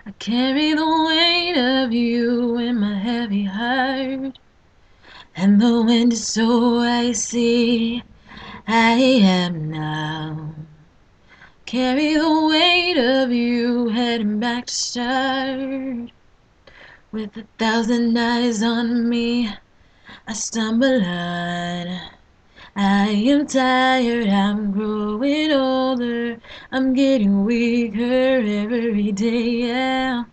I carry the weight of you in my heavy heart, and the wind is so icy. I am now. Carry the weight of you heading back to start. With 1,000 eyes on me, I stumble on. I am tired, I'm growing older, I'm getting weaker every day, yeah.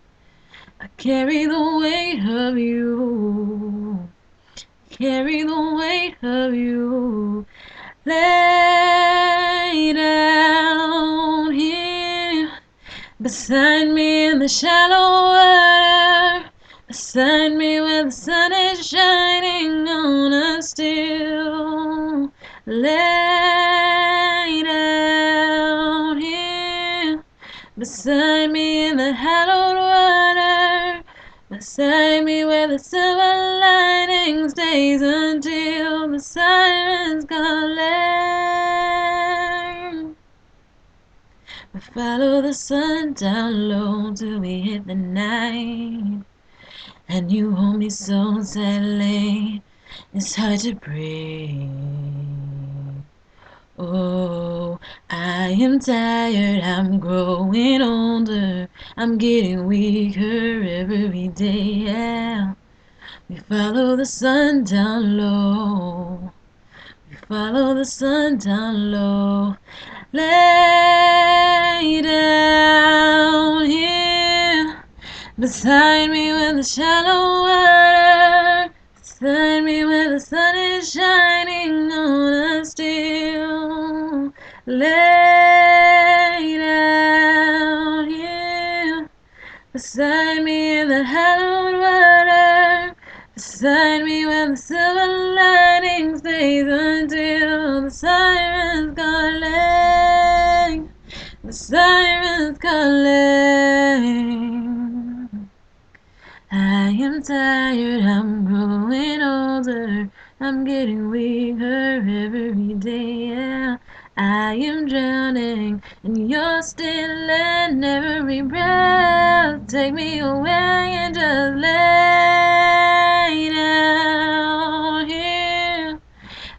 I carry the weight of you, carry the weight of you. Lay down here beside me in the shallow water, beside me where the sun is shining on us still. Lay down here beside me in the hallowed water, beside me where the silver lining stays until the sirens calling. We follow the sun down low till we hit the night, and you hold me so tightly, it's hard to breathe. Oh, I am tired, I'm growing older, I'm getting weaker every day, yeah. We follow the sun down low, we follow the sun down low. Lay down here beside me where the shallow water, beside me where the sun is shining on us still. Lay down here beside me in the hallowed water, beside me where the silver lining stays until the sirens calling, the sirens calling. I am tired, I'm growing older, I'm getting weaker every day, yeah. I am drowning, and you're still in every breath. Take me away and just lay down here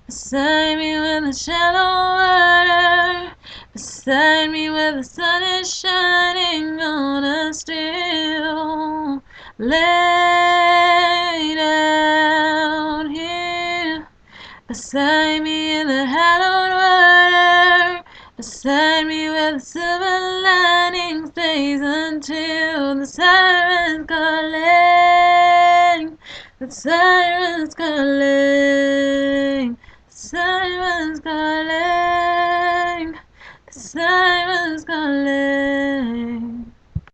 beside me where the shallow water, beside me where the sun is shining on us still. Lay down here beside me in the hallowed water, beside me where the silver lining stays until the sirens calling, the sirens calling, the sirens calling, the sirens